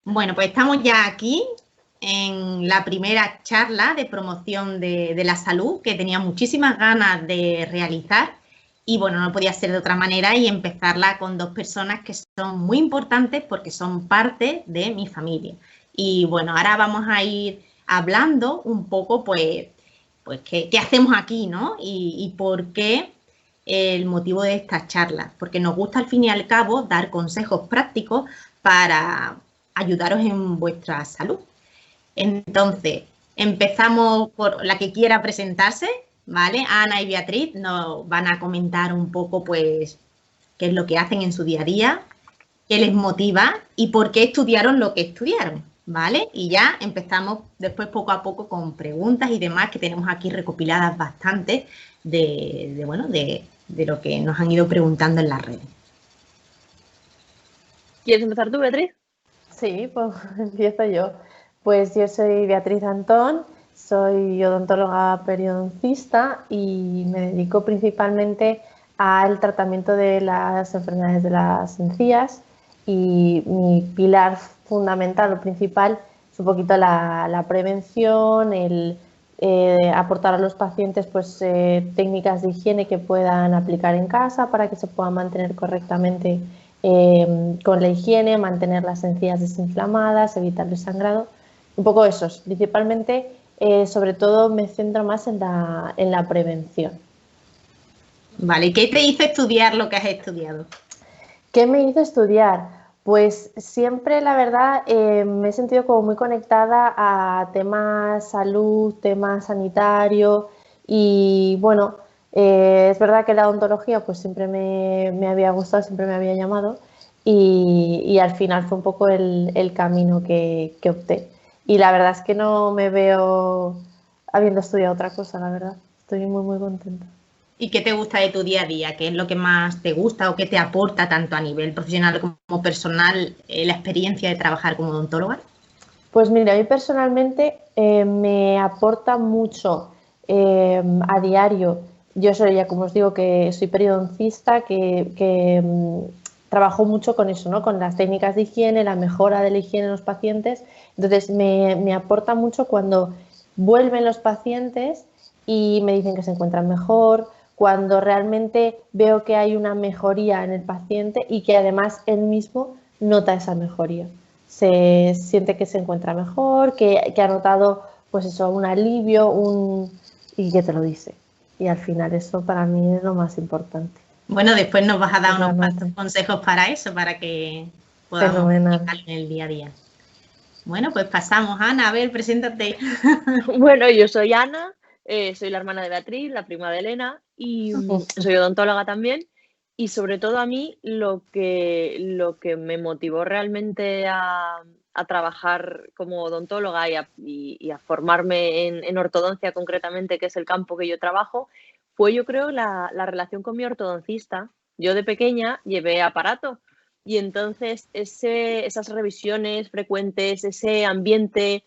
Bueno, pues estamos ya aquí en la primera charla de promoción de la salud que tenía muchísimas ganas de realizar y bueno, no podía ser de otra manera y empezarla con dos personas que son muy importantes porque son parte de mi familia. Y bueno, ahora vamos a ir hablando un poco pues qué hacemos aquí, ¿no? Y por qué el motivo de estas charlas, porque nos gusta al fin y al cabo dar consejos prácticos para ayudaros en vuestra salud. Entonces, empezamos por la que quiera presentarse, ¿vale? Ana y Beatriz nos van a comentar un poco, pues, qué es lo que hacen en su día a día, qué les motiva y por qué estudiaron lo que estudiaron, ¿vale? Y ya empezamos después poco a poco con preguntas y demás que tenemos aquí recopiladas bastante de lo que nos han ido preguntando en las redes. ¿Quieres empezar tú, Beatriz? Sí, pues empiezo yo. Pues yo soy Beatriz Antón, soy odontóloga periodoncista y me dedico principalmente al tratamiento de las enfermedades de las encías y mi pilar fundamental o principal es un poquito la prevención, el aportar a los pacientes pues, técnicas de higiene que puedan aplicar en casa para que se puedan mantener correctamente con la higiene, mantener las encías desinflamadas, evitar el sangrado, un poco esos. Principalmente, sobre todo me centro más en la prevención. Vale, ¿qué te hizo estudiar lo que has estudiado? ¿Qué me hizo estudiar? Pues siempre, la verdad, me he sentido como muy conectada a temas salud, temas sanitario y bueno, es verdad que la odontología pues siempre me había gustado, siempre me había llamado y al final fue un poco el camino que opté. Y la verdad es que no me veo habiendo estudiado otra cosa, la verdad. Estoy muy, muy contenta. ¿Y qué te gusta de tu día a día? ¿Qué es lo que más te gusta o qué te aporta tanto a nivel profesional como personal la experiencia de trabajar como odontóloga? Pues mira, a mí personalmente me aporta mucho a diario. Yo soy, ya como os digo, que soy periodoncista, que trabajo mucho con eso, ¿no? Con las técnicas de higiene, la mejora de la higiene en los pacientes. Entonces me aporta mucho cuando vuelven los pacientes y me dicen que se encuentran mejor, cuando realmente veo que hay una mejoría en el paciente y que además él mismo nota esa mejoría. Se siente que se encuentra mejor, que ha notado pues eso, un alivio y que te lo dice. Y al final eso para mí es lo más importante. Bueno, después nos vas a dar Es la unos nota. consejos para eso, para que podamos Fenomenal. aplicarlo en el día a día. Bueno, pues pasamos. Ana, a ver, preséntate. Bueno, yo soy Ana, soy la hermana de Beatriz, la prima de Elena y soy odontóloga también. Y sobre todo a mí lo que me motivó realmente a trabajar como odontóloga y a formarme en ortodoncia concretamente, que es el campo que yo trabajo, fue yo creo la relación con mi ortodoncista. Yo de pequeña llevé aparato y entonces esas revisiones frecuentes, ese ambiente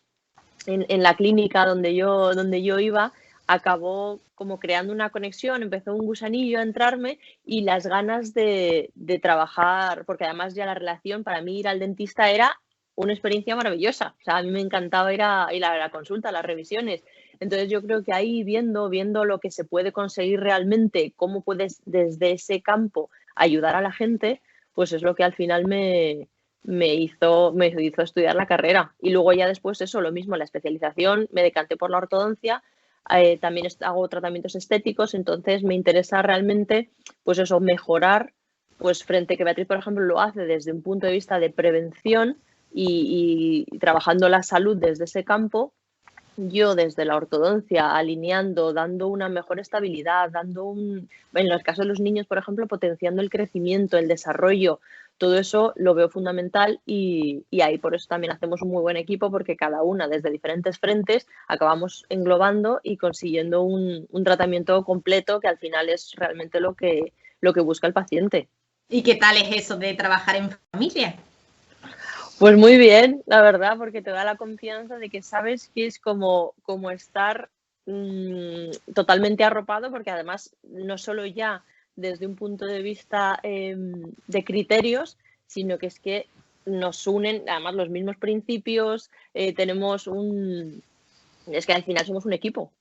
en la clínica donde yo iba, acabó como creando una conexión, empezó un gusanillo a entrarme y las ganas de trabajar, porque además ya la relación, para mí ir al dentista era una experiencia maravillosa. O sea, a mí me encantaba ir a la consulta, a las revisiones. Entonces yo creo que ahí viendo lo que se puede conseguir realmente, cómo puedes desde ese campo ayudar a la gente, pues es lo que al final me hizo estudiar la carrera. Y luego ya después eso, lo mismo, la especialización, me decanté por la ortodoncia, también hago tratamientos estéticos, entonces me interesa realmente, pues eso, mejorar, pues frente a que Beatriz, por ejemplo, lo hace desde un punto de vista de prevención y trabajando la salud desde ese campo, yo desde la ortodoncia, alineando, dando una mejor estabilidad, en el caso de los niños, por ejemplo, potenciando el crecimiento, el desarrollo, todo eso lo veo fundamental y ahí por eso también hacemos un muy buen equipo porque cada una desde diferentes frentes acabamos englobando y consiguiendo un tratamiento completo que al final es realmente lo que busca el paciente. ¿Y qué tal es eso de trabajar en familia? Pues muy bien, la verdad, porque te da la confianza de que sabes que es como estar totalmente arropado, porque además no solo ya desde un punto de vista de criterios, sino que es que nos unen, además, los mismos principios, tenemos es que al final somos un equipo.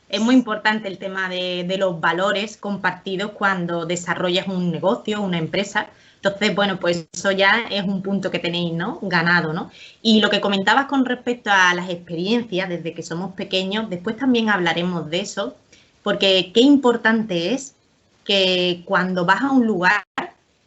Es muy importante el tema de los valores compartidos cuando desarrollas un negocio, una empresa. Entonces, bueno, pues eso ya es un punto que tenéis, ¿no? Ganado, ¿no? Y lo que comentabas con respecto a las experiencias desde que somos pequeños, después también hablaremos de eso, porque qué importante es que cuando vas a un lugar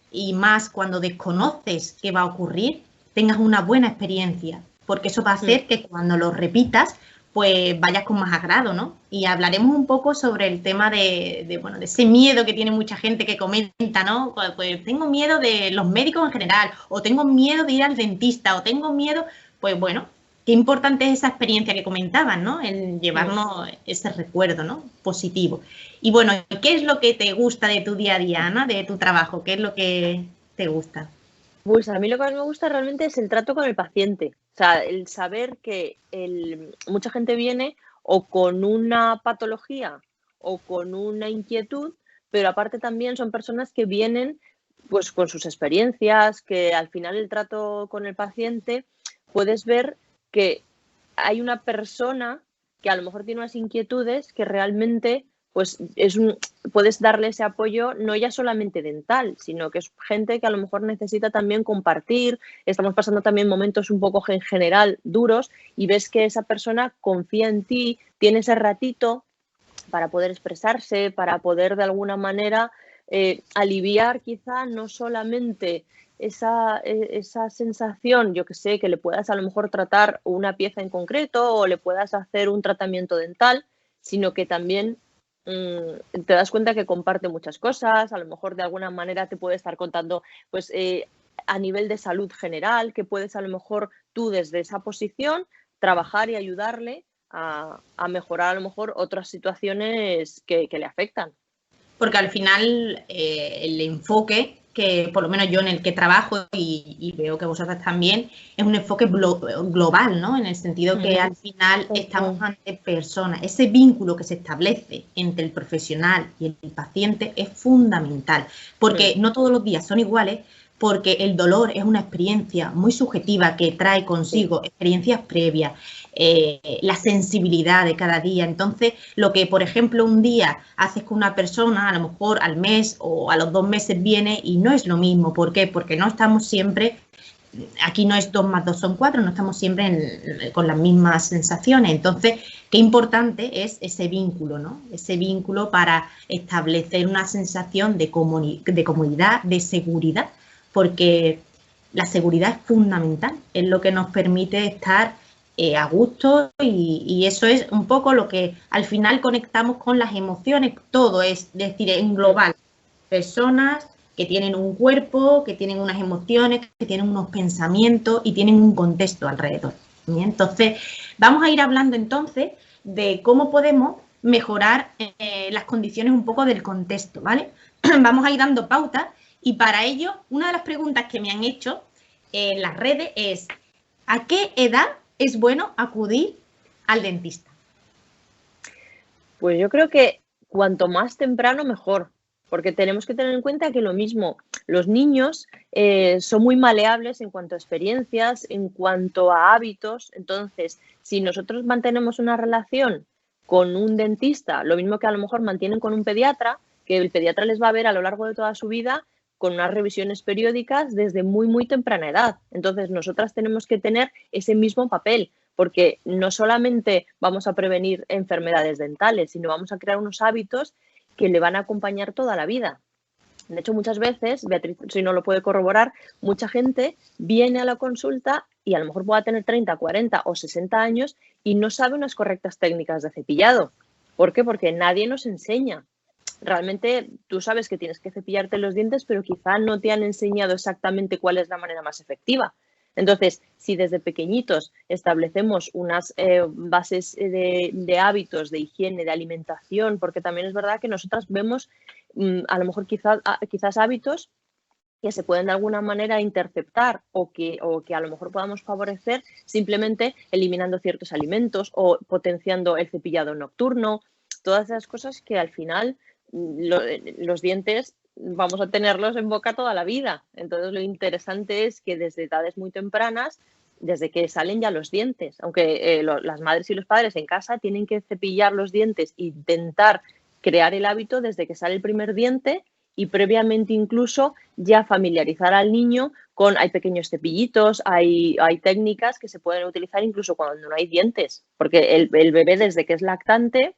y más cuando desconoces qué va a ocurrir, tengas una buena experiencia, porque eso va a hacer que cuando lo repitas, pues vayas con más agrado, ¿no? Y hablaremos un poco sobre el tema de ese miedo que tiene mucha gente que comenta, ¿no? Pues tengo miedo de los médicos en general, o tengo miedo de ir al dentista, o tengo miedo, pues bueno, qué importante es esa experiencia que comentaban, ¿no? El llevarnos ese recuerdo, ¿no? Positivo. Y bueno, ¿qué es lo que te gusta de tu día a día, Ana, de tu trabajo? ¿Qué es lo que te gusta? Pues a mí lo que más me gusta realmente es el trato con el paciente. O sea, el saber que mucha gente viene o con una patología o con una inquietud, pero aparte también son personas que vienen pues con sus experiencias, que al final el trato con el paciente puedes ver que hay una persona que a lo mejor tiene unas inquietudes que realmente pues puedes darle ese apoyo no ya solamente dental, sino que es gente que a lo mejor necesita también compartir, estamos pasando también momentos un poco en general duros y ves que esa persona confía en ti, tiene ese ratito para poder expresarse, para poder de alguna manera aliviar quizá no solamente esa sensación, yo que sé, que le puedas a lo mejor tratar una pieza en concreto o le puedas hacer un tratamiento dental, sino que también te das cuenta que comparte muchas cosas, a lo mejor de alguna manera te puede estar contando pues a nivel de salud general, que puedes a lo mejor tú desde esa posición trabajar y ayudarle a mejorar a lo mejor otras situaciones que le afectan. Porque al final el enfoque que por lo menos yo en el que trabajo y veo que vosotras también, es un enfoque global, ¿no? En el sentido que al final estamos ante personas. Ese vínculo que se establece entre el profesional y el paciente es fundamental, porque no todos los días son iguales, porque el dolor es una experiencia muy subjetiva que trae consigo experiencias previas, la sensibilidad de cada día. Entonces, lo que, por ejemplo, un día haces con una persona, a lo mejor al mes o a los 2 meses viene y no es lo mismo. ¿Por qué? Porque no estamos siempre, aquí no es 2 más 2 son 4, no estamos siempre con las mismas sensaciones. Entonces, qué importante es ese vínculo, ¿no? Ese vínculo para establecer una sensación de comodidad, de seguridad, porque la seguridad es fundamental, es lo que nos permite estar a gusto y eso es un poco lo que al final conectamos con las emociones, todo es decir, en global, personas que tienen un cuerpo, que tienen unas emociones, que tienen unos pensamientos y tienen un contexto alrededor. ¿Bien? Entonces, vamos a ir hablando entonces de cómo podemos mejorar las condiciones un poco del contexto, ¿vale? Vamos a ir dando pautas y para ello, una de las preguntas que me han hecho en las redes es ¿a qué edad es bueno acudir al dentista? Pues yo creo que cuanto más temprano mejor, porque tenemos que tener en cuenta que lo mismo, los niños son muy maleables en cuanto a experiencias, en cuanto a hábitos. Entonces, si nosotros mantenemos una relación con un dentista, lo mismo que a lo mejor mantienen con un pediatra, que el pediatra les va a ver a lo largo de toda su vida con unas revisiones periódicas desde muy, muy temprana edad. Entonces, nosotras tenemos que tener ese mismo papel, porque no solamente vamos a prevenir enfermedades dentales, sino vamos a crear unos hábitos que le van a acompañar toda la vida. De hecho, muchas veces, Beatriz, si no lo puede corroborar, mucha gente viene a la consulta y a lo mejor pueda tener 30, 40 o 60 años y no sabe unas correctas técnicas de cepillado. ¿Por qué? Porque nadie nos enseña. Realmente tú sabes que tienes que cepillarte los dientes, pero quizá no te han enseñado exactamente cuál es la manera más efectiva. Entonces, si desde pequeñitos establecemos unas bases de hábitos, de higiene, de alimentación, porque también es verdad que nosotras vemos a lo mejor quizás hábitos que se pueden de alguna manera interceptar o que a lo mejor podamos favorecer simplemente eliminando ciertos alimentos o potenciando el cepillado nocturno, todas esas cosas que al final los dientes vamos a tenerlos en boca toda la vida. Entonces, lo interesante es que desde edades muy tempranas, desde que salen ya los dientes, aunque las madres y los padres en casa tienen que cepillar los dientes e intentar crear el hábito desde que sale el primer diente y previamente incluso ya familiarizar al niño con, hay pequeños cepillitos, hay técnicas que se pueden utilizar incluso cuando no hay dientes, porque el bebé desde que es lactante,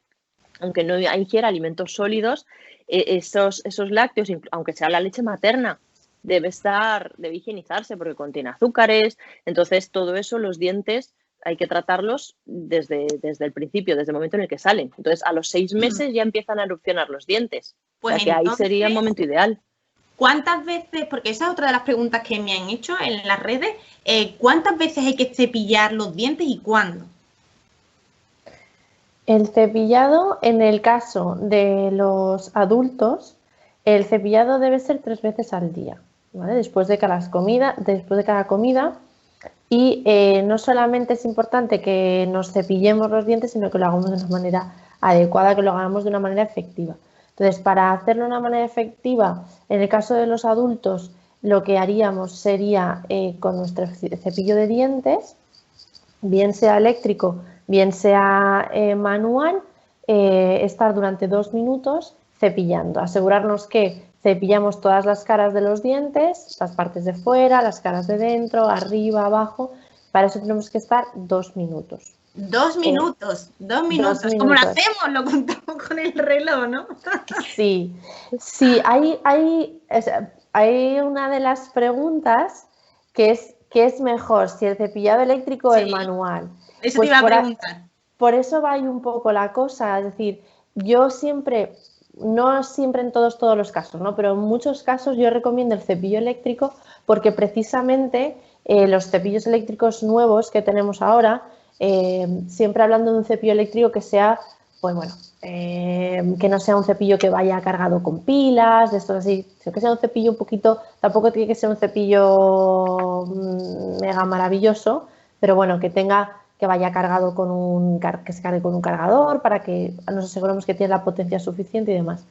aunque no ingiera alimentos sólidos, esos lácteos, aunque sea la leche materna, debe higienizarse porque contiene azúcares. Entonces, todo eso, los dientes, hay que tratarlos desde el principio, desde el momento en el que salen. Entonces, a los 6 meses ya empiezan a erupcionar los dientes. Pues o sea, que ahí sería el momento ideal. ¿Cuántas veces, porque esa es otra de las preguntas que me han hecho en las redes, cuántas veces hay que cepillar los dientes y cuándo? El cepillado, en el caso de los adultos, el cepillado debe ser 3 veces al día, ¿vale? Después de cada comida. Y no solamente es importante que nos cepillemos los dientes, sino que lo hagamos de una manera adecuada, que lo hagamos de una manera efectiva. Entonces, para hacerlo de una manera efectiva, en el caso de los adultos, lo que haríamos sería con nuestro cepillo de dientes, bien sea eléctrico, bien sea manual, estar durante 2 minutos cepillando. Asegurarnos que cepillamos todas las caras de los dientes, las partes de fuera, las caras de dentro, arriba, abajo. Para eso tenemos que estar 2 minutos. 2 minutos, 2 minutos. ¿Cómo lo hacemos? Lo contamos con el reloj, ¿no? Sí, hay una de las preguntas que es mejor, si el cepillado eléctrico o el manual. Eso pues te iba a preguntar. Por eso va ahí un poco la cosa, es decir, yo siempre, no siempre en todos los casos, ¿no? Pero en muchos casos yo recomiendo el cepillo eléctrico porque precisamente los cepillos eléctricos nuevos que tenemos ahora, siempre hablando de un cepillo eléctrico que sea, pues bueno, que no sea un cepillo que vaya cargado con pilas, de estos así, sino que sea un cepillo un poquito, tampoco tiene que ser un cepillo mega maravilloso, pero bueno, que vaya cargado que se cargue con un cargador para que nos aseguremos que tiene la potencia suficiente y demás.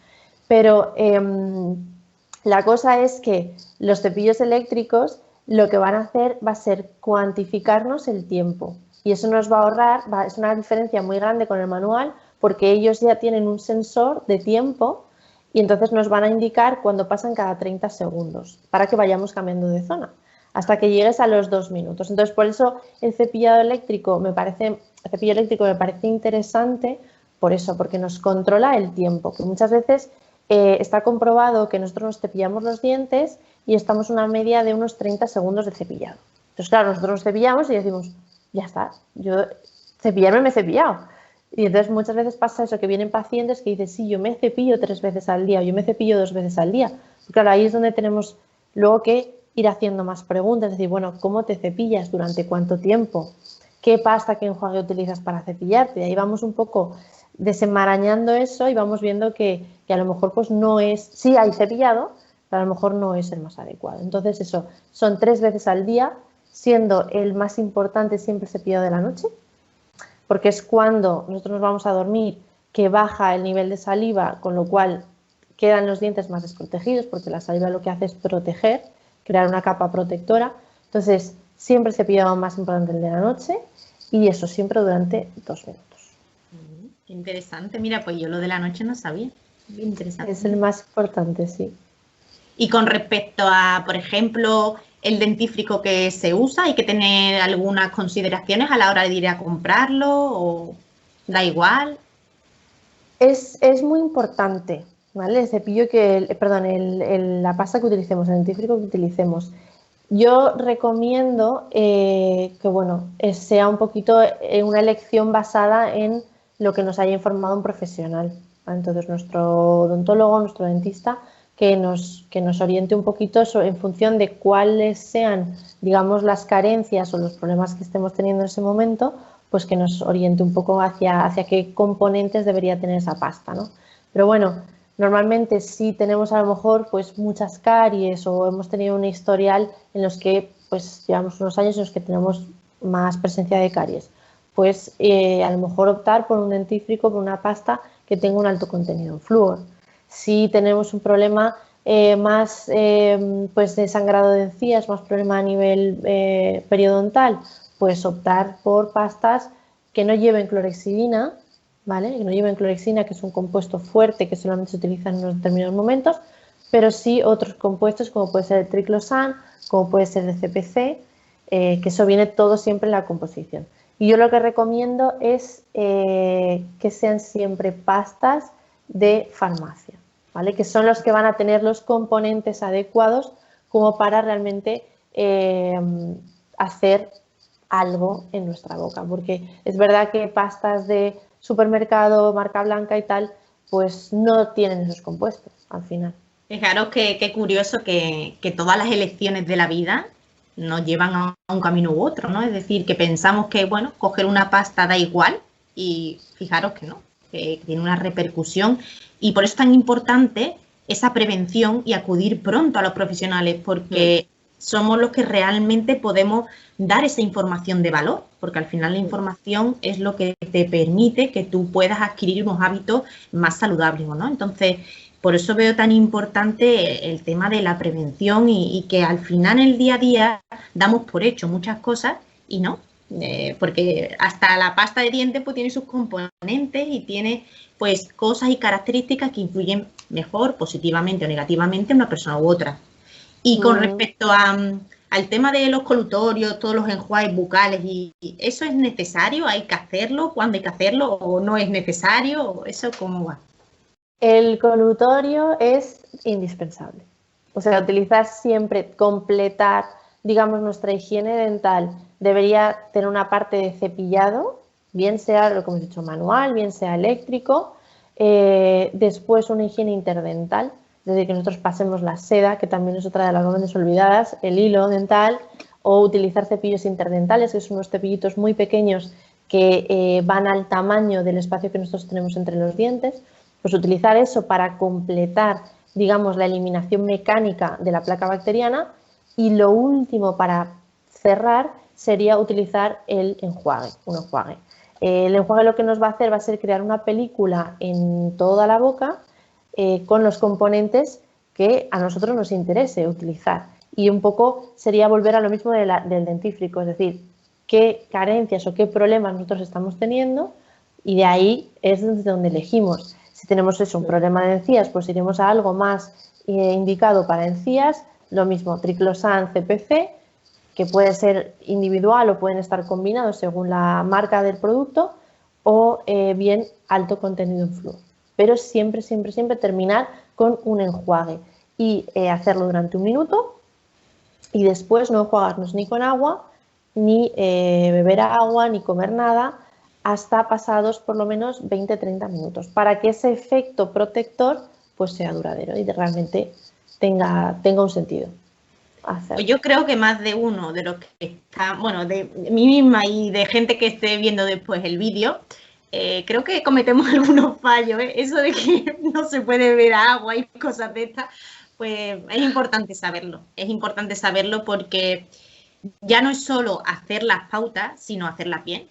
Pero la cosa es que los cepillos eléctricos lo que van a hacer va a ser cuantificarnos el tiempo y eso nos va a ahorrar, es una diferencia muy grande con el manual porque ellos ya tienen un sensor de tiempo y entonces nos van a indicar cuando pasan cada 30 segundos para que vayamos cambiando de zona hasta que llegues a los 2 minutos. Entonces, por eso el cepillo eléctrico me parece interesante, por eso, porque nos controla el tiempo, que muchas veces está comprobado que nosotros nos cepillamos los dientes y estamos una media de unos 30 segundos de cepillado. Entonces, claro, nosotros nos cepillamos y decimos, ya está, yo cepillarme me he cepillado. Y entonces muchas veces pasa eso, que vienen pacientes que dicen, sí, yo me cepillo 3 veces al día o yo me cepillo 2 veces al día. Y claro, ahí es donde tenemos luego que ir haciendo más preguntas, es decir, bueno, ¿cómo te cepillas? ¿Durante cuánto tiempo? ¿Qué pasta, qué enjuague utilizas para cepillarte? Y ahí vamos un poco desenmarañando eso y vamos viendo que a lo mejor pues no es, sí hay cepillado, pero a lo mejor no es el más adecuado. Entonces eso, son 3 veces al día, siendo el más importante siempre el cepillado de la noche, porque es cuando nosotros nos vamos a dormir que baja el nivel de saliva, con lo cual quedan los dientes más desprotegidos, porque la saliva lo que hace es proteger, crear una capa protectora. Entonces, siempre el cepillado más importante el de la noche y eso siempre durante 2 minutos. Interesante. Mira, pues yo lo de la noche no sabía. Bien interesante. Es el más importante, sí. Y con respecto a, por ejemplo, el dentífrico que se usa, ¿hay que tener algunas consideraciones a la hora de ir a comprarlo o da igual? Es muy importante, ¿vale? El cepillo la pasta que utilicemos, el dentífrico que utilicemos. Yo recomiendo que, bueno, sea un poquito una elección basada en lo que nos haya informado un profesional, ¿vale? Entonces, nuestro odontólogo, nuestro dentista, que nos oriente un poquito en función de cuáles sean, digamos, las carencias o los problemas que estemos teniendo en ese momento, pues que nos oriente un poco hacia qué componentes debería tener esa pasta, ¿no? Pero bueno, normalmente si tenemos a lo mejor pues muchas caries o hemos tenido un historial en los que pues llevamos unos años en los que tenemos más presencia de caries, pues a lo mejor optar por un dentífrico, por una pasta que tenga un alto contenido en flúor. Si tenemos un problema más pues de sangrado de encías, más problema a nivel periodontal, pues optar por pastas que no lleven clorhexidina, ¿vale? Que no lleven clorhexidina, que es un compuesto fuerte que solamente se utiliza en unos determinados momentos, pero sí otros compuestos como puede ser el triclosan, como puede ser el CPC, que eso viene todo siempre en la composición. Y yo lo que recomiendo es que sean siempre pastas de farmacia, ¿vale? Que son los que van a tener los componentes adecuados como para realmente hacer algo en nuestra boca, porque es verdad que pastas de supermercado, marca blanca y tal, pues no tienen esos compuestos al final. Fijaros qué curioso que todas las elecciones de la vida nos llevan a un camino u otro, ¿no? Es decir, que pensamos que, bueno, coger una pasta da igual y fijaros que no, que tiene una repercusión y por eso es tan importante esa prevención y acudir pronto a los profesionales porque somos los que realmente podemos dar esa información de valor, porque al final la información es lo que te permite que tú puedas adquirir unos hábitos más saludables, ¿no? Entonces, por eso veo tan importante el tema de la prevención y que al final en el día a día damos por hecho muchas cosas y no, porque hasta la pasta de dientes pues tiene sus componentes y tiene pues cosas y características que influyen mejor, positivamente o negativamente en una persona u otra. Y con respecto al tema de los colutorios, todos los enjuagues bucales, y ¿eso es necesario? ¿Hay que hacerlo? ¿Cuándo hay que hacerlo? ¿O no es necesario? ¿Eso cómo va? El colutorio es indispensable. O sea, utilizar siempre, completar, digamos, nuestra higiene dental debería tener una parte de cepillado, bien sea, lo que hemos dicho, manual, bien sea eléctrico. Después una higiene interdental, desde que nosotros pasemos la seda, que también es otra de las grandes olvidadas, el hilo dental, o utilizar cepillos interdentales, que son unos cepillitos muy pequeños que van al tamaño del espacio que nosotros tenemos entre los dientes. Pues utilizar eso para completar, digamos, la eliminación mecánica de la placa bacteriana y lo último para cerrar sería utilizar el enjuague, un enjuague. El enjuague lo que nos va a hacer va a ser crear una película en toda la boca con los componentes que a nosotros nos interese utilizar. Y un poco sería volver a lo mismo del dentífrico, es decir, qué carencias o qué problemas nosotros estamos teniendo y de ahí es desde donde elegimos. Si tenemos eso, un problema de encías, pues iremos a algo más indicado para encías, lo mismo, triclosan, CPC, que puede ser individual o pueden estar combinados según la marca del producto, o bien alto contenido en flúor. Pero siempre, siempre, siempre terminar con un enjuague y hacerlo durante un minuto y después no enjuagarnos ni con agua, ni beber agua, ni comer nada, hasta pasados por lo menos 20-30 minutos, para que ese efecto protector pues sea duradero y realmente tenga un sentido. Pues yo creo que más de uno de los que está, bueno, de mí misma y de gente que esté viendo después el vídeo, creo que cometemos algunos fallos, ¿eh? Eso de que no se puede beber agua y cosas de estas, pues es importante saberlo porque ya no es solo hacer las pautas, sino hacerlas bien.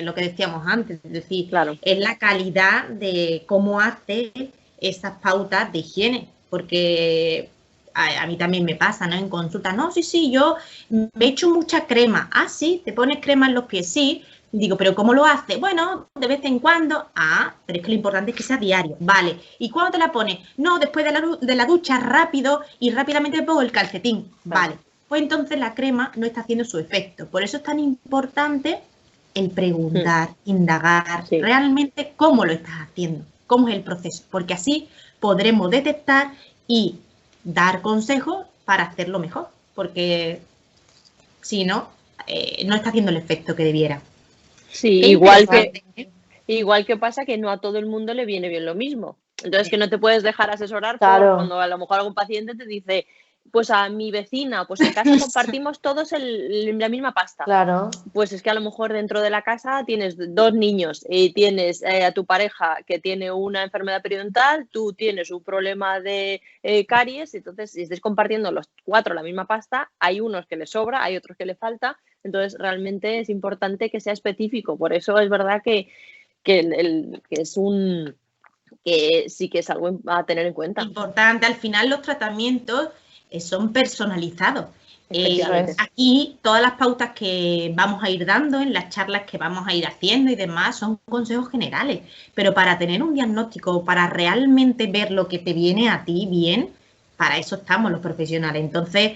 Lo que decíamos antes, es decir, Claro. es la calidad de cómo hace esas pautas de higiene, porque a mí también me pasa, ¿no? En consulta, no, sí, yo me echo mucha crema. Ah, sí, te pones crema en los pies, sí. Digo, ¿pero cómo lo haces? Bueno, de vez en cuando. Ah, pero es que lo importante es que sea diario. Vale. ¿Y cuándo te la pones? No, después de la ducha, rápido y rápidamente pongo el calcetín. Vale. Pues entonces la crema no está haciendo su efecto. Por eso es tan importante el preguntar, indagar realmente cómo lo estás haciendo, cómo es el proceso, porque así podremos detectar y dar consejos para hacerlo mejor, porque si no, no está haciendo el efecto que debiera. Sí, igual que pasa que no a todo el mundo le viene bien lo mismo. Entonces, que no te puedes dejar asesorar por cuando a lo mejor algún paciente te dice, pues a mi vecina, pues en casa compartimos todos la misma pasta. Claro. Pues es que a lo mejor dentro de la casa tienes 2 niños y tienes a tu pareja que tiene una enfermedad periodontal, tú tienes un problema de caries, entonces si estáis compartiendo los 4 la misma pasta, hay unos que le sobra, hay otros que le falta, entonces realmente es importante que sea específico. Por eso es verdad que es que sí que es algo a tener en cuenta. Importante, al final los tratamientos son personalizados. Efectivamente. Aquí todas las pautas que vamos a ir dando en las charlas que vamos a ir haciendo y demás son consejos generales, pero para tener un diagnóstico, para realmente ver lo que te viene a ti bien, para eso estamos los profesionales. Entonces,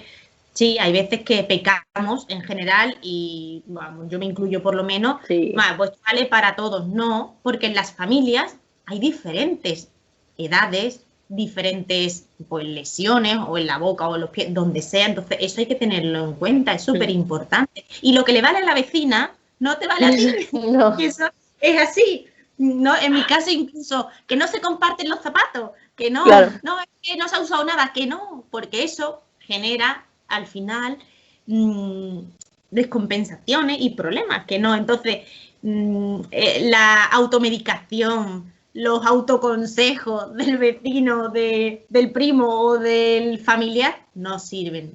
sí, hay veces que pecamos en general y bueno, yo me incluyo por lo menos, Sí. pues vale para todos, no, porque en las familias hay diferentes edades, diferentes pues, lesiones o en la boca o en los pies, donde sea, entonces eso hay que tenerlo en cuenta, es súper importante. Y lo que le vale a la vecina no te vale a ti, No. eso es así. No, en mi caso incluso que no se comparten los zapatos, que no, Claro. no, es que no se ha usado nada, que no, porque eso genera al final descompensaciones y problemas, que no. Entonces, la automedicación, los autoconsejos del vecino, del primo o del familiar no sirven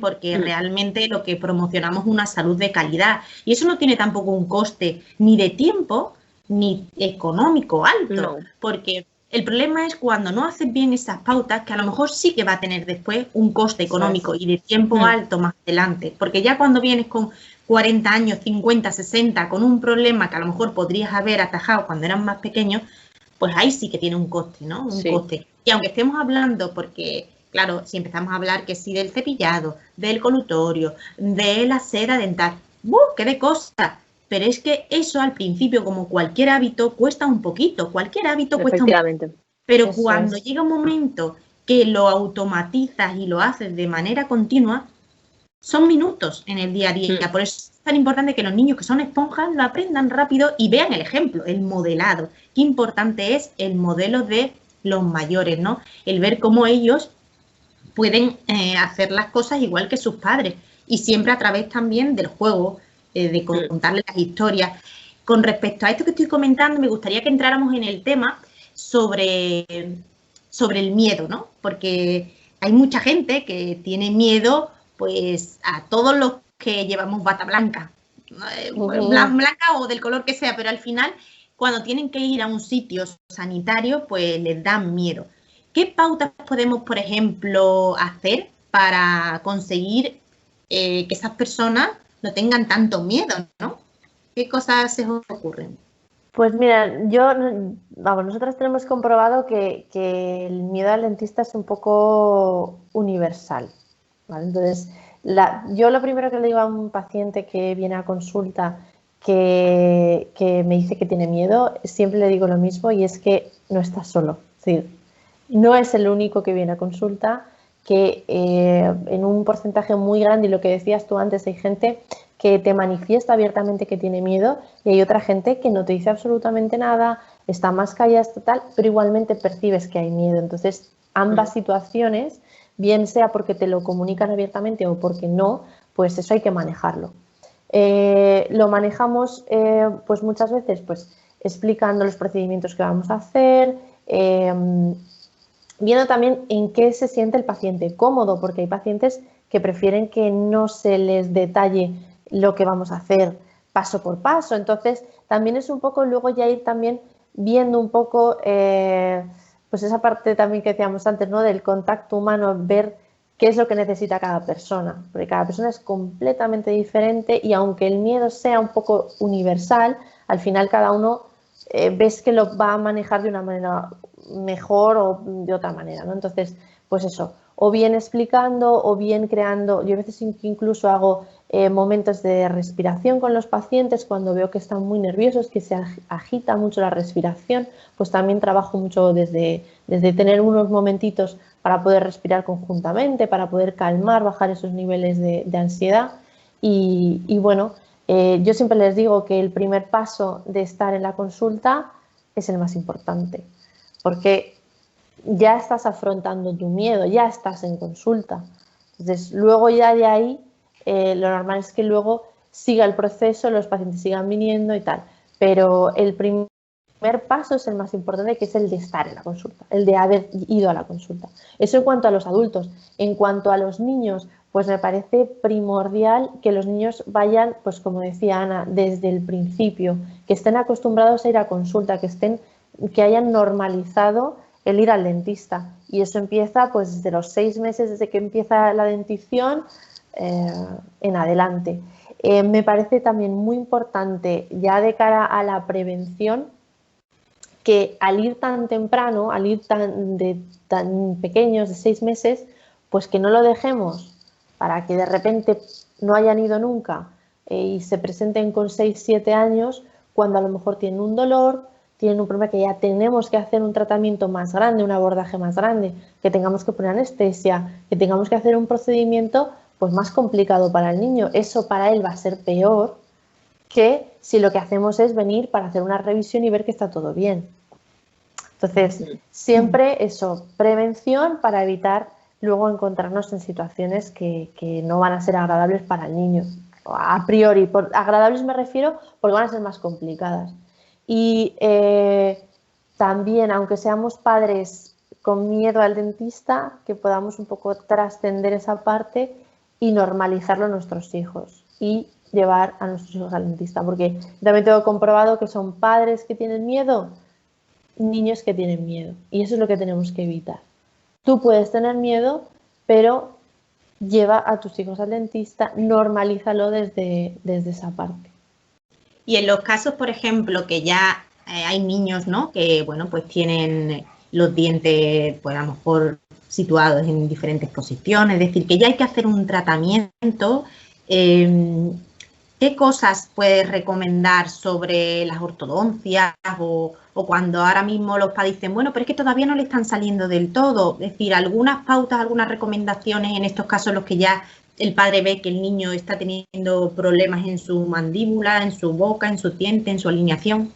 porque realmente lo que promocionamos es una salud de calidad y eso no tiene tampoco un coste ni de tiempo ni económico alto, No. porque el problema es cuando no haces bien esas pautas, que a lo mejor sí que va a tener después un coste económico y de tiempo alto más adelante, porque ya cuando vienes con 40 años, 50, 60, con un problema que a lo mejor podrías haber atajado cuando eras más pequeño, pues ahí sí que tiene un coste, ¿no? Un coste. Y aunque estemos hablando, porque, claro, si empezamos a hablar que sí del cepillado, del colutorio, de la cera dental, ¡qué de cosas! Pero es que eso al principio, como cualquier hábito, cuesta un poquito. Cualquier hábito cuesta un poquito. Pero Eso cuando es. llega un momento que lo automatizas y lo haces de manera continua, son minutos en el día a día. Por eso es tan importante que los niños que son esponjas lo aprendan rápido y vean el ejemplo, el modelado. Qué importante es el modelo de los mayores, ¿no? El ver cómo ellos pueden hacer las cosas igual que sus padres y siempre a través también del juego, de contarles las historias. Con respecto a esto que estoy comentando, me gustaría que entráramos en el tema sobre el miedo, ¿no? Porque hay mucha gente que tiene miedo pues a todos los que llevamos bata blanca, blanca o del color que sea, pero al final cuando tienen que ir a un sitio sanitario pues les dan miedo. ¿Qué pautas podemos, por ejemplo, hacer para conseguir que esas personas no tengan tanto miedo, ¿no? ¿Qué cosas se os ocurren? Pues mira, nosotros tenemos comprobado que el miedo al dentista es un poco universal, ¿vale? Entonces, yo lo primero que le digo a un paciente que viene a consulta que me dice que tiene miedo, siempre le digo lo mismo y es que no está solo. Es decir, no es el único que viene a consulta, que en un porcentaje muy grande, y lo que decías tú antes, hay gente que te manifiesta abiertamente que tiene miedo y hay otra gente que no te dice absolutamente nada, está más callada, total, pero igualmente percibes que hay miedo. Entonces, ambas situaciones, bien sea porque te lo comunican abiertamente o porque no, pues eso hay que manejarlo. Lo manejamos pues muchas veces pues explicando los procedimientos que vamos a hacer, viendo también en qué se siente el paciente cómodo, porque hay pacientes que prefieren que no se les detalle lo que vamos a hacer paso por paso. Entonces, también es un poco luego ya ir también viendo un poco pues esa parte también que decíamos antes, ¿no? Del contacto humano, ver qué es lo que necesita cada persona, porque cada persona es completamente diferente y aunque el miedo sea un poco universal, al final cada uno ves que lo va a manejar de una manera mejor o de otra manera, ¿no? Entonces, pues eso, o bien explicando o bien creando, yo a veces incluso hago momentos de respiración con los pacientes cuando veo que están muy nerviosos, que se agita mucho la respiración, pues también trabajo mucho desde tener unos momentitos para poder respirar conjuntamente, para poder calmar, bajar esos niveles de ansiedad y bueno, yo siempre les digo que el primer paso de estar en la consulta es el más importante, porque ya estás afrontando tu miedo, ya estás en consulta. Entonces, luego ya de ahí, lo normal es que luego siga el proceso, los pacientes sigan viniendo y tal. Pero el primer paso es el más importante, que es el de estar en la consulta, el de haber ido a la consulta. Eso en cuanto a los adultos. En cuanto a los niños, pues me parece primordial que los niños vayan, pues como decía Ana, desde el principio, que estén acostumbrados a ir a consulta, que estén que hayan normalizado el ir al dentista. Y eso empieza pues desde los 6 meses, desde que empieza la dentición en adelante. Me parece también muy importante, ya de cara a la prevención, que al ir tan temprano, al ir tan pequeños, de 6 meses, pues que no lo dejemos para que de repente no hayan ido nunca y se presenten con 6, 7 años, cuando a lo mejor tienen un dolor, tienen un problema que ya tenemos que hacer un tratamiento más grande, un abordaje más grande, que tengamos que poner anestesia, que tengamos que hacer un procedimiento pues más complicado para el niño. Eso para él va a ser peor que si lo que hacemos es venir para hacer una revisión y ver que está todo bien. Entonces, siempre eso, prevención para evitar luego encontrarnos en situaciones que no van a ser agradables para el niño. A priori, por agradables me refiero porque van a ser más complicadas. Y también, aunque seamos padres con miedo al dentista, que podamos un poco trascender esa parte y normalizarlo a nuestros hijos y llevar a nuestros hijos al dentista, porque también tengo comprobado que son padres que tienen miedo, niños que tienen miedo, y eso es lo que tenemos que evitar. Tú puedes tener miedo, pero lleva a tus hijos al dentista, normalízalo desde esa parte. Y en los casos, por ejemplo, que ya hay niños, ¿no?, que, bueno, pues tienen los dientes, pues a lo mejor situados en diferentes posiciones, es decir, que ya hay que hacer un tratamiento. ¿Qué cosas puedes recomendar sobre las ortodoncias o cuando ahora mismo los padres dicen, bueno, pero es que todavía no le están saliendo del todo? Es decir, algunas pautas, algunas recomendaciones en estos casos en los que ya el padre ve que el niño está teniendo problemas en su mandíbula, en su boca, en su diente, en su alineación.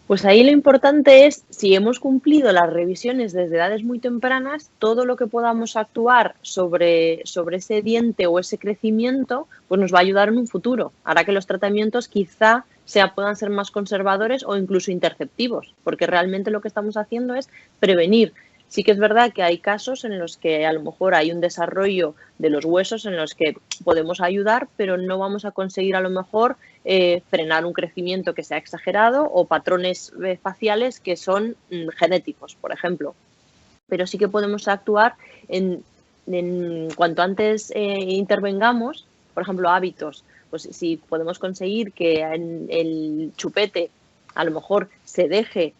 Pues ahí lo importante es, si hemos cumplido las revisiones desde edades muy tempranas, todo lo que podamos actuar sobre ese diente o ese crecimiento, pues nos va a ayudar en un futuro. Hará que los tratamientos quizá puedan ser más conservadores o incluso interceptivos, porque realmente lo que estamos haciendo es prevenir. Sí que es verdad que hay casos en los que a lo mejor hay un desarrollo de los huesos en los que podemos ayudar, pero no vamos a conseguir a lo mejor frenar un crecimiento que sea exagerado o patrones faciales que son genéticos, por ejemplo. Pero sí que podemos actuar en cuanto antes intervengamos, por ejemplo, hábitos. Pues si podemos conseguir que el chupete a lo mejor se deje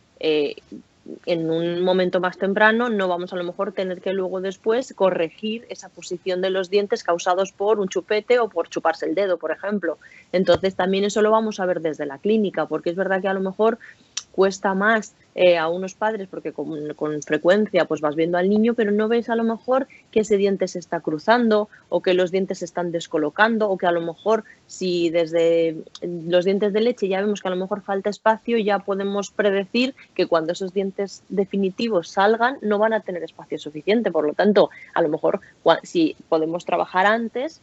en un momento más temprano, no vamos a lo mejor tener que luego después corregir esa posición de los dientes causados por un chupete o por chuparse el dedo, por ejemplo. Entonces también eso lo vamos a ver desde la clínica, porque es verdad que a lo mejor cuesta más a unos padres porque con frecuencia pues vas viendo al niño, pero no ves a lo mejor que ese diente se está cruzando o que los dientes se están descolocando o que a lo mejor si desde los dientes de leche ya vemos que a lo mejor falta espacio, ya podemos predecir que cuando esos dientes definitivos salgan no van a tener espacio suficiente. Por lo tanto, a lo mejor si podemos trabajar antes,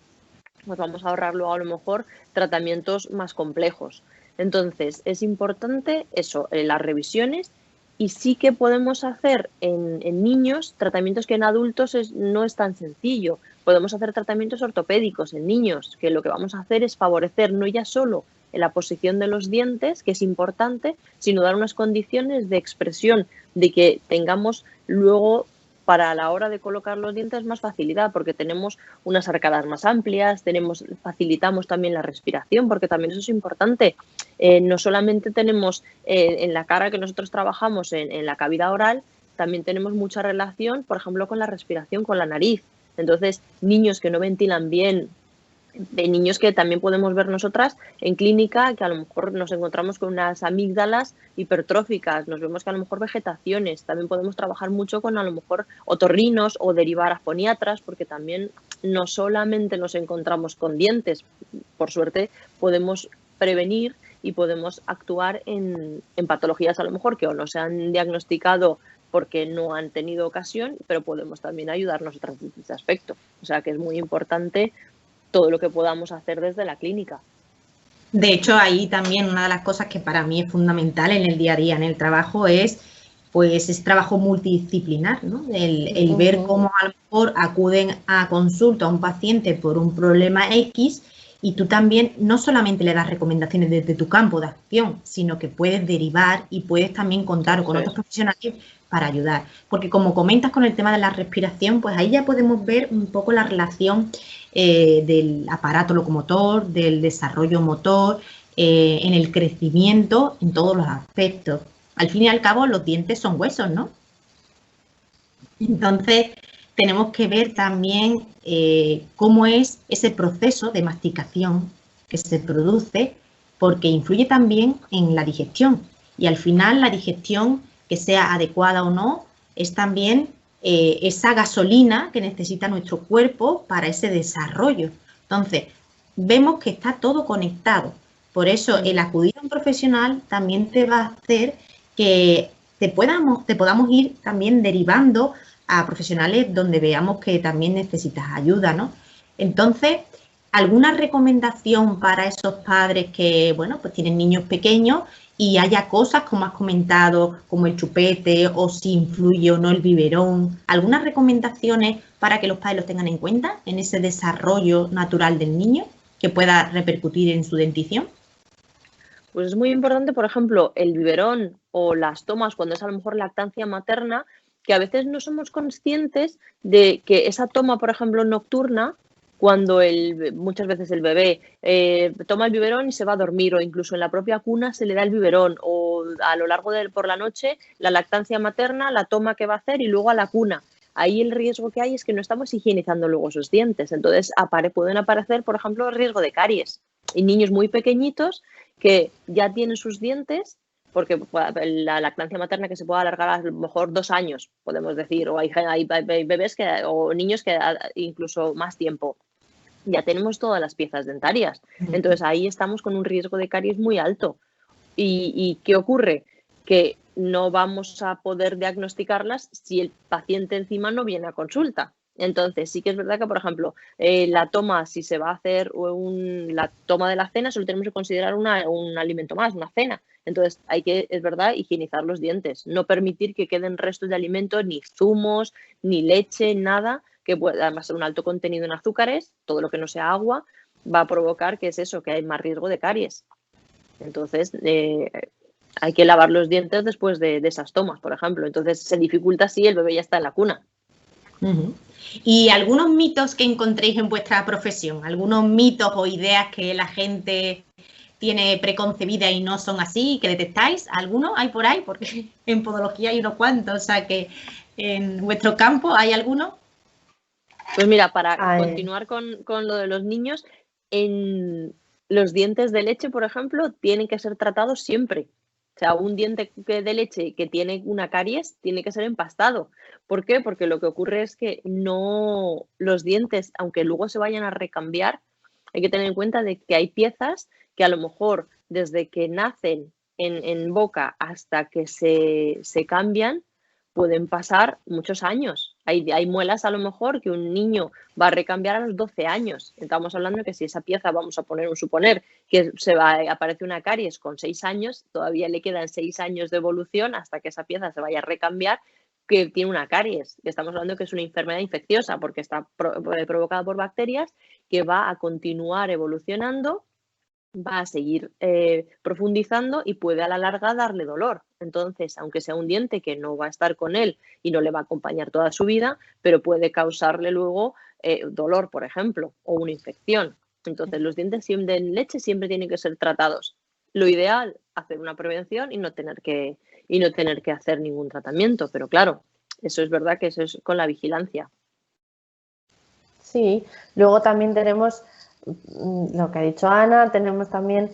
pues vamos a ahorrar luego a lo mejor tratamientos más complejos. Entonces, es importante eso, las revisiones, y sí que podemos hacer en niños tratamientos que en adultos no es tan sencillo. Podemos hacer tratamientos ortopédicos en niños, que lo que vamos a hacer es favorecer no ya solo en la posición de los dientes, que es importante, sino dar unas condiciones de expresión, de que tengamos luego para la hora de colocar los dientes más facilidad, porque tenemos unas arcadas más amplias, facilitamos también la respiración, porque también eso es importante. No solamente tenemos en la cara que nosotros trabajamos en la cavidad oral, también tenemos mucha relación, por ejemplo, con la respiración, con la nariz. Entonces, niños que no ventilan bien, de niños que también podemos ver nosotras en clínica, que a lo mejor nos encontramos con unas amígdalas hipertróficas, nos vemos que a lo mejor vegetaciones, también podemos trabajar mucho con a lo mejor otorrinos o derivar a foniatras, porque también no solamente nos encontramos con dientes, por suerte podemos prevenir y podemos actuar en patologías a lo mejor que o no se han diagnosticado porque no han tenido ocasión, pero podemos también ayudarnos en ese aspecto. O sea que es muy importante todo lo que podamos hacer desde la clínica. De hecho, ahí también una de las cosas que para mí es fundamental en el día a día, en el trabajo, es pues ese trabajo multidisciplinar, ¿no? El ver cómo a lo mejor acuden a consulta a un paciente por un problema X y tú también no solamente le das recomendaciones desde tu campo de acción, sino que puedes derivar y puedes también contar con otros profesionales para ayudar. Porque como comentas con el tema de la respiración, pues ahí ya podemos ver un poco la relación del aparato locomotor, del desarrollo motor, en el crecimiento, en todos los aspectos. Al fin y al cabo, los dientes son huesos, ¿no? Entonces, tenemos que ver también cómo es ese proceso de masticación que se produce, porque influye también en la digestión. Y al final, la digestión, que sea adecuada o no, es también esa gasolina que necesita nuestro cuerpo para ese desarrollo. Entonces, vemos que está todo conectado. Por eso, el acudir a un profesional también te va a hacer que te podamos ir también derivando a profesionales donde veamos que también necesitas ayuda, ¿no? Entonces, ¿alguna recomendación para esos padres que, bueno, pues tienen niños pequeños y haya cosas, como has comentado, como el chupete o si influye o no el biberón? ¿Algunas recomendaciones para que los padres los tengan en cuenta en ese desarrollo natural del niño que pueda repercutir en su dentición? Pues es muy importante, por ejemplo, el biberón o las tomas cuando es a lo mejor lactancia materna, que a veces no somos conscientes de que esa toma, por ejemplo, nocturna, cuando muchas veces el bebé toma el biberón y se va a dormir, o incluso en la propia cuna se le da el biberón, o a lo largo por la noche la lactancia materna, la toma que va a hacer y luego a la cuna. Ahí el riesgo que hay es que no estamos higienizando luego esos dientes. Entonces pueden aparecer, por ejemplo, el riesgo de caries. Y niños muy pequeñitos que ya tienen sus dientes, porque la lactancia materna que se puede alargar a lo mejor 2 años, podemos decir, o hay bebés o niños que incluso más tiempo. Ya tenemos todas las piezas dentarias. Entonces ahí estamos con un riesgo de caries muy alto. ¿Y qué ocurre? Que no vamos a poder diagnosticarlas si el paciente encima no viene a consulta. Entonces, sí que es verdad que, por ejemplo, la toma, si se va a hacer la toma de la cena, solo tenemos que considerar un alimento más, una cena. Entonces, hay que, es verdad, higienizar los dientes, no permitir que queden restos de alimentos, ni zumos, ni leche, nada, que pueda además ser un alto contenido en azúcares, todo lo que no sea agua, va a provocar que es eso, que hay más riesgo de caries. Entonces, hay que lavar los dientes después de esas tomas, por ejemplo. Entonces, se dificulta si el bebé ya está en la cuna. ¿Y algunos mitos que encontréis en vuestra profesión? ¿Algunos mitos o ideas que la gente tiene preconcebidas y no son así, que detectáis? ¿Algunos hay por ahí? Porque en podología hay unos cuantos, o sea que en vuestro campo hay algunos. Pues mira, para continuar con lo de los niños, en los dientes de leche, por ejemplo, tienen que ser tratados siempre. O sea, un diente de leche que tiene una caries tiene que ser empastado. ¿Por qué? Porque lo que ocurre es que los dientes, aunque luego se vayan a recambiar, hay que tener en cuenta de que hay piezas que a lo mejor desde que nacen en boca hasta que se cambian, pueden pasar muchos años. Hay muelas a lo mejor que un niño va a recambiar a los 12 años. Estamos hablando de que si esa pieza, vamos a suponer que aparece una caries con 6 años, todavía le quedan 6 años de evolución hasta que esa pieza se vaya a recambiar, que tiene una caries. Estamos hablando que es una enfermedad infecciosa porque está provocada por bacterias, que va a continuar evolucionando, va a seguir profundizando y puede a la larga darle dolor. Entonces, aunque sea un diente que no va a estar con él y no le va a acompañar toda su vida, pero puede causarle luego dolor, por ejemplo, o una infección. Entonces, los dientes de leche siempre tienen que ser tratados. Lo ideal, hacer una prevención y no tener que hacer ningún tratamiento. Pero claro, eso es verdad que eso es con la vigilancia. Sí, luego también tenemos lo que ha dicho Ana, tenemos también,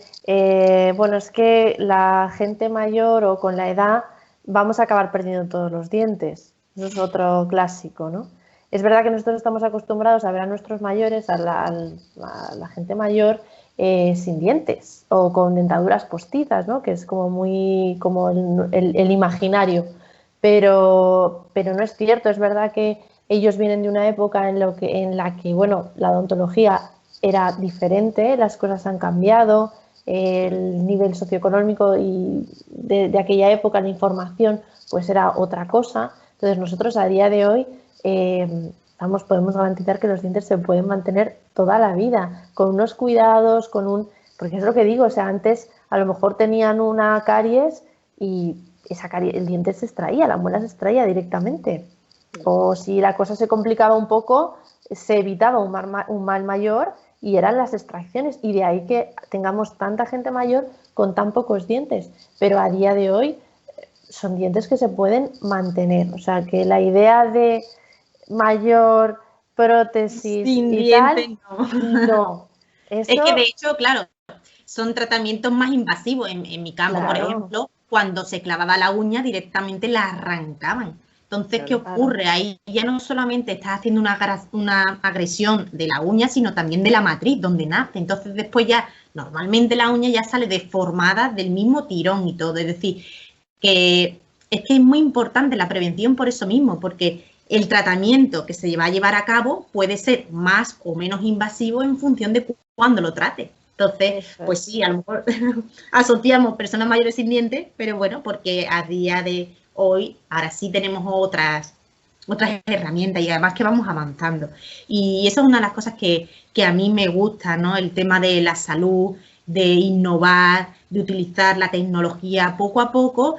bueno, es que la gente mayor o con la edad vamos a acabar perdiendo todos los dientes. Eso es otro clásico, ¿no? Es verdad que nosotros estamos acostumbrados a ver a nuestros mayores, a la gente mayor, sin dientes o con dentaduras postizas, ¿no? Que es como muy como el imaginario. Pero no es cierto, es verdad que ellos vienen de una época en la que, bueno, la odontología era diferente, las cosas han cambiado, el nivel socioeconómico y de aquella época, la información, pues era otra cosa. Entonces nosotros a día de hoy vamos, podemos garantizar que los dientes se pueden mantener toda la vida, con unos cuidados, porque es lo que digo, o sea, antes a lo mejor tenían una caries y el diente se extraía, la muela se extraía directamente. O si la cosa se complicaba un poco, se evitaba un mal mayor y eran las extracciones. Y de ahí que tengamos tanta gente mayor con tan pocos dientes. Pero a día de hoy son dientes que se pueden mantener. O sea, que la idea de mayor prótesis Sin y dientes, tal, no. Es que de hecho, claro, son tratamientos más invasivos. En mi campo, por ejemplo, cuando se clavaba la uña, directamente la arrancaban. Entonces, ¿qué ocurre? Ahí ya no solamente estás haciendo una agresión de la uña, sino también de la matriz donde nace. Entonces, después ya, normalmente la uña ya sale deformada del mismo tirón y todo. Es decir, que es muy importante la prevención por eso mismo, porque el tratamiento que se va a llevar a cabo puede ser más o menos invasivo en función de cuándo lo trate. Entonces, pues sí, a lo mejor asociamos personas mayores sin dientes, pero bueno, porque a día de hoy ahora sí tenemos otras herramientas y además que vamos avanzando. Y eso es una de las cosas que a mí me gusta, ¿no? El tema de la salud, de innovar, de utilizar la tecnología poco a poco.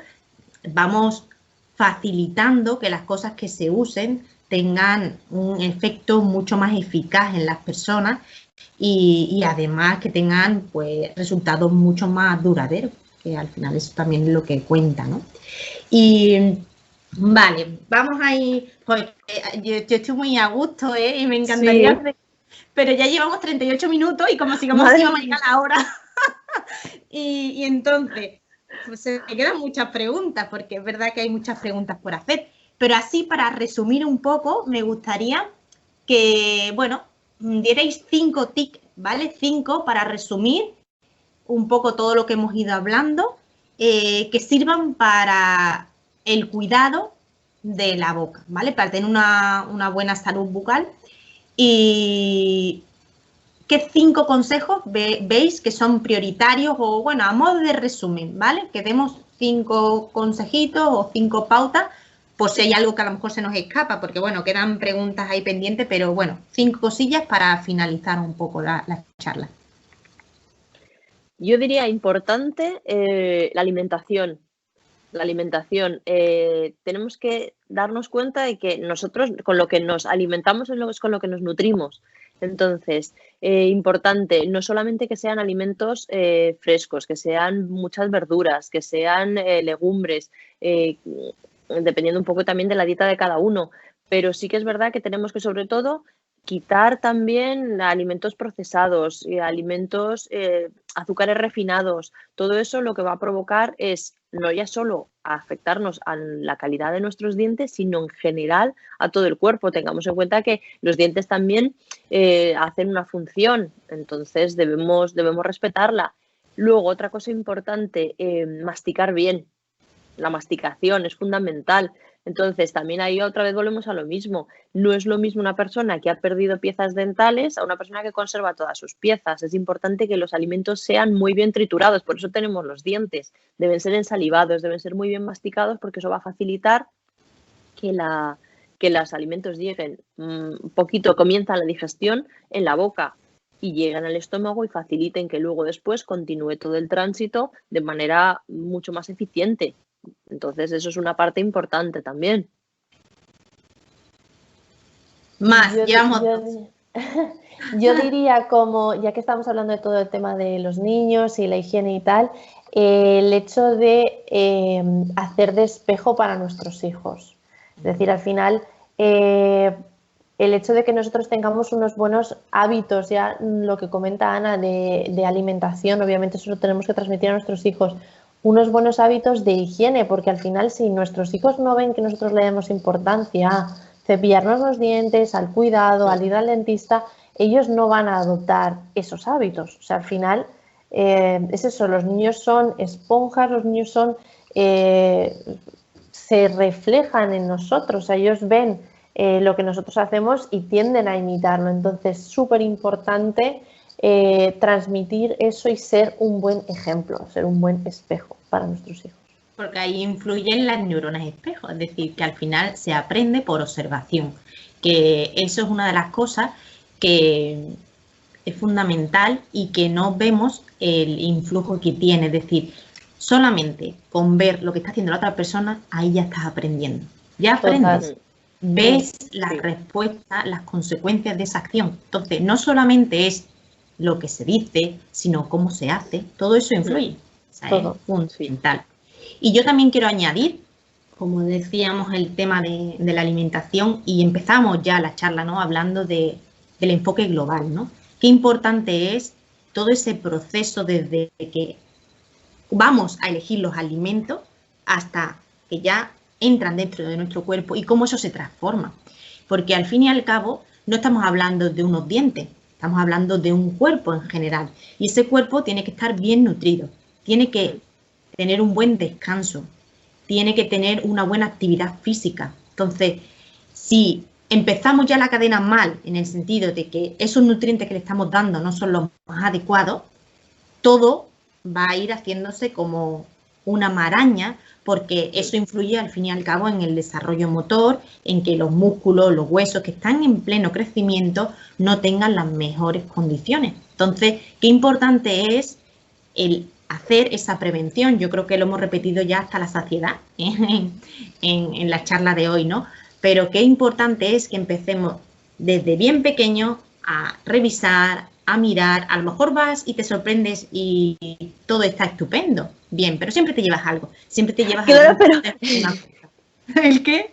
Vamos facilitando que las cosas que se usen tengan un efecto mucho más eficaz en las personas y además que tengan pues resultados mucho más duraderos, que al final eso también es lo que cuenta, ¿no? Y vale, vamos a ir, pues yo estoy muy a gusto, y me encantaría, sí. Pero ya llevamos 38 minutos y como sigamos así vamos a llegar a la hora. y entonces, pues se me quedan muchas preguntas, porque es verdad que hay muchas preguntas por hacer, pero así para resumir un poco, me gustaría que, bueno, dierais 5 tips, ¿vale? 5 para resumir un poco todo lo que hemos ido hablando, que sirvan para el cuidado de la boca, ¿vale? Para tener una buena salud bucal. Y ¿qué 5 consejos veis que son prioritarios o, bueno, a modo de resumen, ¿vale? Que demos 5 consejitos o 5 pautas por si hay algo que a lo mejor se nos escapa, porque, bueno, quedan preguntas ahí pendientes, pero, bueno, 5 cosillas para finalizar un poco la charla. Yo diría importante la alimentación. La alimentación. Tenemos que darnos cuenta de que nosotros con lo que nos alimentamos es con lo que nos nutrimos. Entonces, importante, no solamente que sean alimentos frescos, que sean muchas verduras, que sean legumbres, dependiendo un poco también de la dieta de cada uno. Pero sí que es verdad que tenemos que, sobre todo, quitar también alimentos procesados, alimentos, azúcares refinados. Todo eso lo que va a provocar es no ya solo a afectarnos a la calidad de nuestros dientes, sino en general a todo el cuerpo. Tengamos en cuenta que los dientes también hacen una función, entonces debemos respetarla. Luego, otra cosa importante, masticar bien. La masticación es fundamental. Entonces, también ahí otra vez volvemos a lo mismo. No es lo mismo una persona que ha perdido piezas dentales a una persona que conserva todas sus piezas. Es importante que los alimentos sean muy bien triturados, por eso tenemos los dientes. Deben ser ensalivados, deben ser muy bien masticados porque eso va a facilitar que los alimentos lleguen un poquito, comienza la digestión en la boca y llegan al estómago y faciliten que luego después continúe todo el tránsito de manera mucho más eficiente. Entonces, eso es una parte importante también. Yo diría, como ya que estamos hablando de todo el tema de los niños y la higiene y tal, el hecho de hacer de espejo para nuestros hijos. Es decir, al final, el hecho de que nosotros tengamos unos buenos hábitos, ya lo que comenta Ana de alimentación, obviamente eso lo tenemos que transmitir a nuestros hijos. Unos buenos hábitos de higiene, porque al final si nuestros hijos no ven que nosotros le demos importancia a cepillarnos los dientes, al cuidado, al ir al dentista, ellos no van a adoptar esos hábitos. O sea, al final es eso, los niños son esponjas, los niños se reflejan en nosotros, o sea, ellos ven lo que nosotros hacemos y tienden a imitarlo. Entonces, súper importante transmitir eso y ser un buen ejemplo, ser un buen espejo para nuestros hijos. Porque ahí influyen las neuronas espejo, es decir, que al final se aprende por observación. que eso es una de las cosas que es fundamental y que no vemos el influjo que tiene. Es decir, solamente con ver lo que está haciendo la otra persona, ahí ya estás aprendiendo. Ya aprendes. Ves la respuesta, las consecuencias de esa acción. Entonces, no solamente es lo que se dice, sino cómo se hace. Todo eso influye. O sea, es fundamental. Y yo también quiero añadir, como decíamos, el tema de la alimentación, y empezamos ya la charla, ¿no?, hablando del enfoque global, ¿no? Qué importante es todo ese proceso desde que vamos a elegir los alimentos hasta que ya entran dentro de nuestro cuerpo y cómo eso se transforma. Porque al fin y al cabo no estamos hablando de unos dientes, estamos hablando de un cuerpo en general. Y ese cuerpo tiene que estar bien nutrido, tiene que tener un buen descanso, tiene que tener una buena actividad física. Entonces, si empezamos ya la cadena mal, en el sentido de que esos nutrientes que le estamos dando no son los más adecuados, todo va a ir haciéndose como una maraña, porque eso influye al fin y al cabo en el desarrollo motor, en que los músculos, los huesos que están en pleno crecimiento no tengan las mejores condiciones. Entonces, qué importante es el hacer esa prevención. Yo creo que lo hemos repetido ya hasta la saciedad en la charla de hoy, ¿no? Pero qué importante es que empecemos desde bien pequeño a revisar, a mirar. A lo mejor vas y te sorprendes y todo está estupendo. Bien, pero siempre te llevas algo. Siempre te llevas claro, algo. Pero... ¿El qué?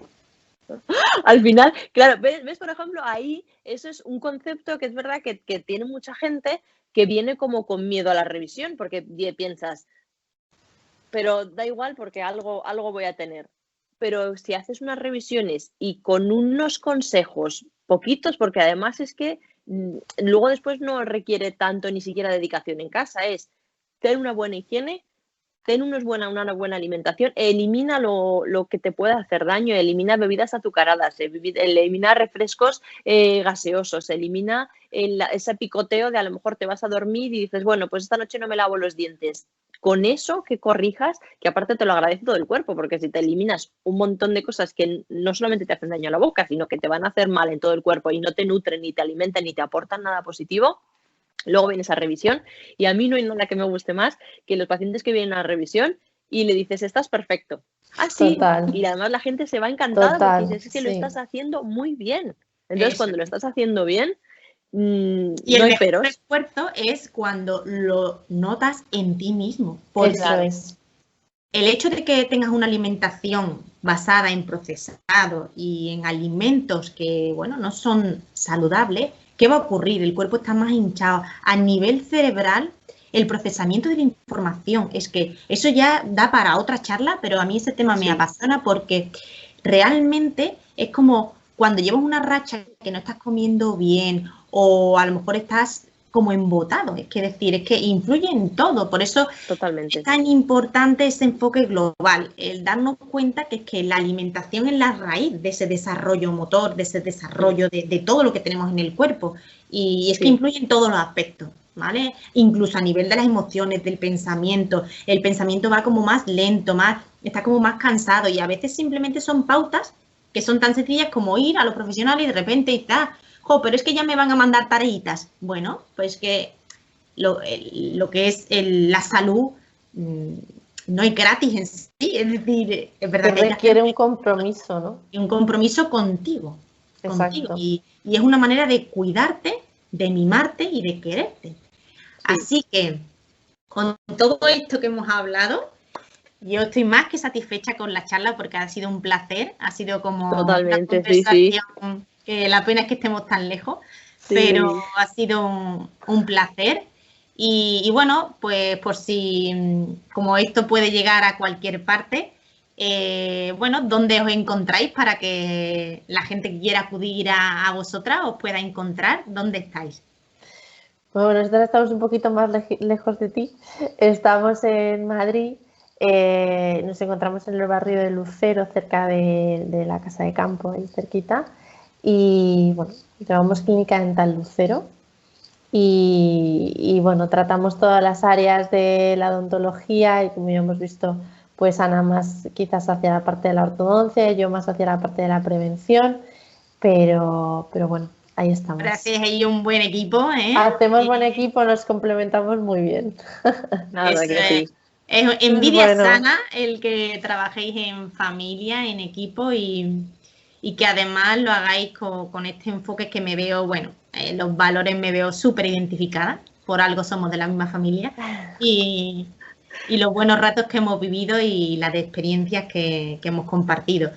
Al final, claro, ves, por ejemplo, ahí eso es un concepto que es verdad que tiene mucha gente que viene como con miedo a la revisión, porque piensas, pero da igual porque algo voy a tener. Pero si haces unas revisiones y con unos consejos poquitos, porque además es que luego después no requiere tanto ni siquiera dedicación en casa, es tener una buena higiene, ten una buena alimentación, elimina lo que te pueda hacer daño, elimina bebidas azucaradas, elimina refrescos gaseosos, elimina ese picoteo de a lo mejor te vas a dormir y dices, bueno, pues esta noche no me lavo los dientes. Con eso que corrijas, que aparte te lo agradece todo el cuerpo, porque si te eliminas un montón de cosas que no solamente te hacen daño a la boca, sino que te van a hacer mal en todo el cuerpo y no te nutren, ni te alimentan, ni te aportan nada positivo, luego viene esa revisión y a mí no hay nada que me guste más que los pacientes que vienen a la revisión y le dices, estás perfecto. Ah, sí. Total. Y además la gente se va encantada porque dices, es que lo estás haciendo muy bien. Entonces, cuando lo estás haciendo bien, y no el hay peros. esfuerzo es cuando lo notas en ti mismo. Porque Eso es. El hecho de que tengas una alimentación basada en procesado y en alimentos que, bueno, no son saludables, ¿qué va a ocurrir? El cuerpo está más hinchado. A nivel cerebral, el procesamiento de la información, es que eso ya da para otra charla, pero a mí ese tema me apasiona porque realmente es como cuando llevas una racha que no estás comiendo bien o a lo mejor estás como embotado, es que influye en todo, por eso Totalmente. Es tan importante ese enfoque global, el darnos cuenta que es que la alimentación es la raíz de ese desarrollo motor, de ese desarrollo de todo lo que tenemos en el cuerpo y es que influye en todos los aspectos, ¿vale? Incluso a nivel de las emociones, del pensamiento, el pensamiento va como más lento, está como más cansado y a veces simplemente son pautas que son tan sencillas como ir a los profesionales y de repente está, pero es que ya me van a mandar tareitas. Bueno, pues que lo que es la salud no es gratis en sí, es decir, es verdad que requiere un compromiso, ¿no? Y un compromiso contigo. Exacto. Y es una manera de cuidarte, de mimarte y de quererte. Sí. Así que, con todo esto que hemos hablado, yo estoy más que satisfecha con la charla porque ha sido un placer, ha sido como totalmente, una conversación que la pena es que estemos tan lejos, pero ha sido un placer. Y bueno, pues por si, como esto puede llegar a cualquier parte, bueno, ¿dónde os encontráis para que la gente que quiera acudir a vosotras os pueda encontrar? ¿Dónde estáis? Bueno, nosotros estamos un poquito más lejos de ti. Estamos en Madrid. Nos encontramos en el barrio de Lucero, cerca de la Casa de Campo, ahí cerquita. Y bueno, llevamos clínica dental Lucero. Y bueno, tratamos todas las áreas de la odontología y como ya hemos visto, pues Ana más quizás hacia la parte de la ortodoncia, yo más hacia la parte de la prevención. pero bueno, ahí estamos. Gracias, hay un buen equipo, ¿eh? Hacemos buen equipo, nos complementamos muy bien. Nada, que sí. Es envidia Bueno. sana el que trabajéis en familia, en equipo y que además lo hagáis con este enfoque que me veo, bueno, los valores me veo súper identificada, por algo somos de la misma familia y los buenos ratos que hemos vivido y las experiencias que hemos compartido.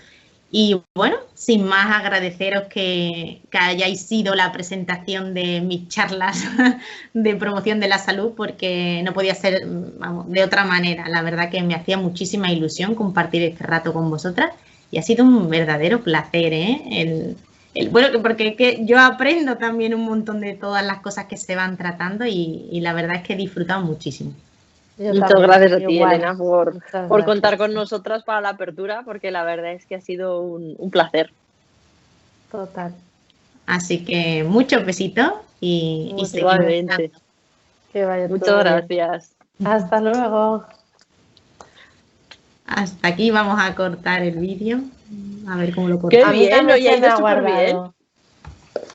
Y bueno, sin más agradeceros que hayáis sido la presentación de mis charlas de promoción de la salud, porque no podía ser, vamos, de otra manera. La verdad que me hacía muchísima ilusión compartir este rato con vosotras y ha sido un verdadero placer, ¿eh? Bueno, porque que yo aprendo también un montón de todas las cosas que se van tratando y la verdad es que he disfrutado muchísimo. Muchas gracias a ti, igual. Elena, por contar con nosotras para la apertura, porque la verdad es que ha sido un placer. Total. Así que muchos besitos y seguimos. Igualmente. Que vaya Muchas todo bien. gracias. Hasta luego. Hasta aquí vamos a cortar el vídeo. A ver cómo lo cortamos. Qué bien, también oye, ha se me ido ha súper bien. guardado.